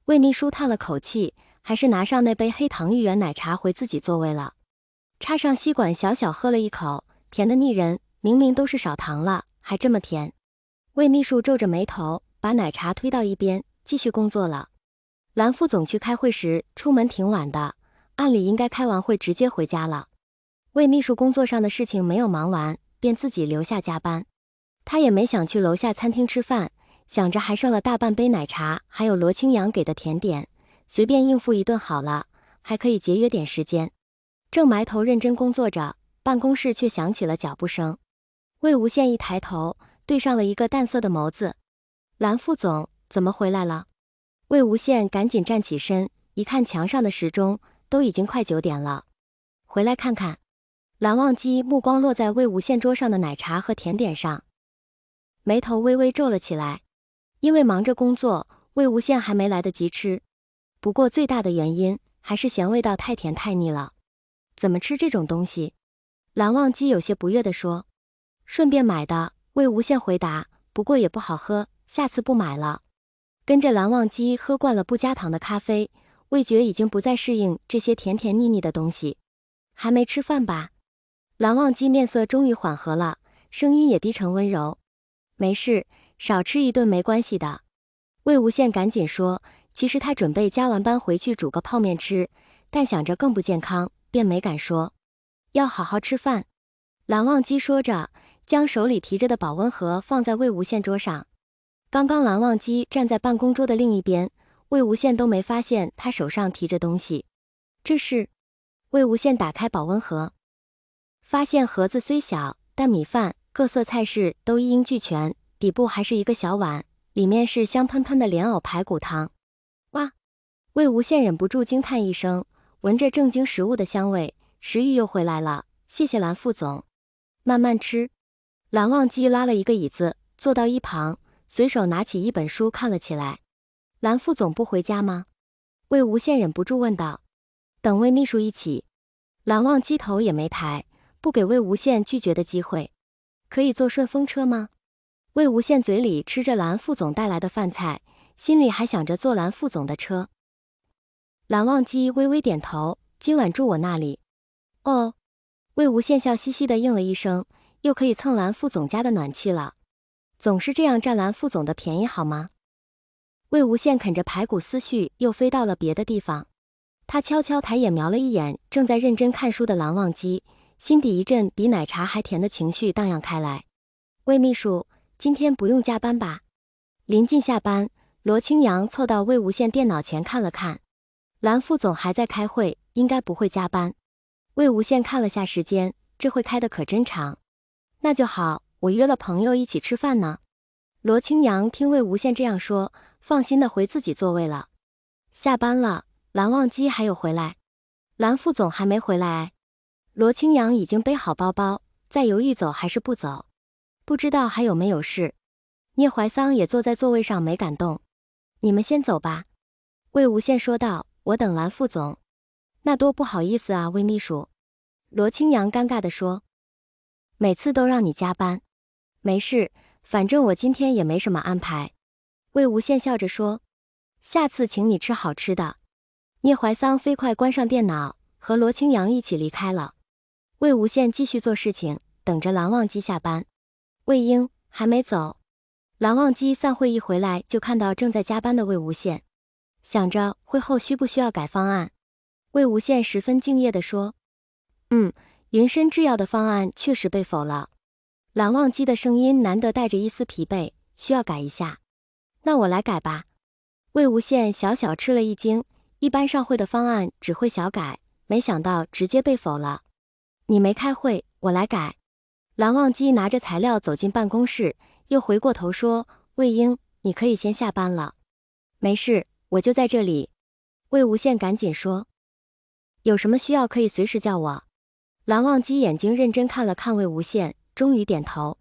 魏秘书叹了口气，还是拿上那杯黑糖芋圆奶茶回自己座位了，插上吸管小小喝了一口，甜得腻人，明明都是少糖了，还这么甜。魏秘书皱着眉头，把奶茶推到一边，继续工作了。蓝副总去开会时出门挺晚的，按理应该开完会直接回家了。魏秘书工作上的事情没有忙完，便自己留下加班。他也没想去楼下餐厅吃饭，想着还剩了大半杯奶茶，还有罗清扬给的甜点，随便应付一顿好了，还可以节约点时间。正埋头认真工作着，办公室却响起了脚步声。魏无羡一抬头，对上了一个淡色的眸子。蓝副总，怎么回来了？魏无羡赶紧站起身，一看墙上的时钟，都已经快9点了。回来看看。蓝忘机目光落在魏无羡桌上的奶茶和甜点上，眉头微微皱了起来。因为忙着工作，魏无羡还没来得及吃。不过最大的原因还是嫌味道太甜太腻了。怎么吃这种东西？蓝忘机有些不悦地说。顺便买的，魏无羡回答，不过也不好喝，下次不买了。跟着蓝忘机喝惯了不加糖的咖啡，味觉已经不再适应这些甜甜腻腻的东西。还没吃饭吧？蓝忘机面色终于缓和了，声音也低沉温柔。没事，少吃一顿没关系的。魏无羡赶紧说，其实他准备加完班回去煮个泡面吃，但想着更不健康，便没敢说。要好好吃饭。蓝忘机说着，将手里提着的保温盒放在魏无羡桌上。刚刚蓝忘机站在办公桌的另一边，魏无羡都没发现他手上提着东西。这是？魏无羡打开保温盒，发现盒子虽小，但米饭、各色菜式都一应俱全，底部还是一个小碗，里面是香喷喷的莲藕排骨汤。哇！魏无羡忍不住惊叹一声，闻着正经食物的香味，食欲又回来了。谢谢蓝副总。慢慢吃。蓝忘机拉了一个椅子，坐到一旁，随手拿起一本书看了起来。蓝副总不回家吗？魏无羡忍不住问道。等魏秘书一起。蓝忘机头也没抬，不给魏无羡拒绝的机会。可以坐顺风车吗？魏无羡嘴里吃着蓝副总带来的饭菜，心里还想着坐蓝副总的车。蓝忘机微微点头，今晚住我那里。哦。魏无羡笑嘻嘻地应了一声，又可以蹭蓝副总家的暖气了。总是这样占蓝副总的便宜好吗？魏无羡啃着排骨思绪又飞到了别的地方。他悄悄抬眼瞄了一眼正在认真看书的蓝忘机，心底一阵比奶茶还甜的情绪荡漾开来。魏秘书，今天不用加班吧？临近下班，罗清扬凑到魏无羡电脑前看了看。蓝副总还在开会，应该不会加班。魏无羡看了下时间，这会开得可真长。那就好，我约了朋友一起吃饭呢。罗清扬听魏无羡这样说，放心的回自己座位了。下班了，蓝忘机还有回来？蓝副总还没回来哎。罗清扬已经背好包包，在犹豫走还是不走。不知道还有没有事。聂怀桑也坐在座位上没敢动。你们先走吧。魏无羡说道，我等蓝副总。那多不好意思啊，魏秘书。罗清扬尴尬地说。每次都让你加班。没事，反正我今天也没什么安排。魏无羡笑着说。下次请你吃好吃的。聂怀桑飞快关上电脑，和罗清扬一起离开了。魏无羡继续做事情，等着蓝忘机下班。魏婴还没走。蓝忘机散会一回来就看到正在加班的魏无羡，想着会后需不需要改方案。魏无羡十分敬业地说，云深制药的方案确实被否了。蓝忘机的声音难得带着一丝疲惫，需要改一下。那我来改吧。魏无羡小小吃了一惊，一般上会的方案只会小改，没想到直接被否了。你没开会，我来改。蓝忘机拿着材料走进办公室，又回过头说，魏婴，你可以先下班了。没事，我就在这里。魏无羡赶紧说。有什么需要可以随时叫我。蓝忘机眼睛认真看了看魏无羡，终于点头。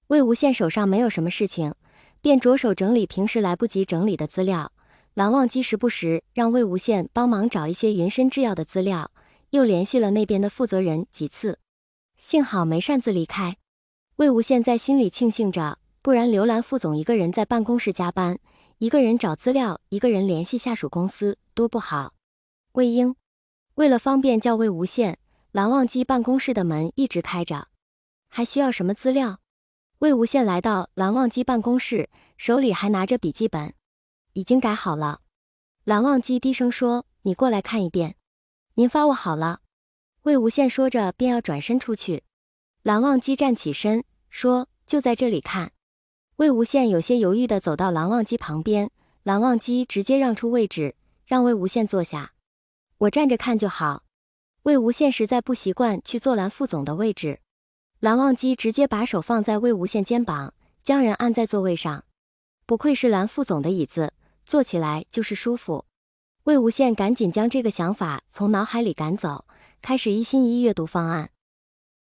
魏无羡手上没有什么事情，便着手整理平时来不及整理的资料。蓝忘机时不时让魏无羡帮忙找一些云深制药的资料，又联系了那边的负责人几次。幸好没擅自离开。魏无羡在心里庆幸着，不然刘兰副总一个人在办公室加班，一个人找资料，一个人联系下属公司，多不好。魏婴，为了方便叫魏无羡，蓝忘机办公室的门一直开着。还需要什么资料？魏无羡来到蓝忘机办公室，手里还拿着笔记本。已经改好了。蓝忘机低声说：“你过来看一遍。”您发我好了。魏无羡说着便要转身出去。蓝忘机站起身说：“就在这里看。”魏无羡有些犹豫地走到蓝忘机旁边，蓝忘机直接让出位置，让魏无羡坐下。我站着看就好。魏无羡实在不习惯去坐蓝副总的位置。蓝忘机直接把手放在魏无羡肩膀，将人按在座位上。不愧是蓝副总的椅子，坐起来就是舒服。魏无羡赶紧将这个想法从脑海里赶走，开始一心一意阅读方案。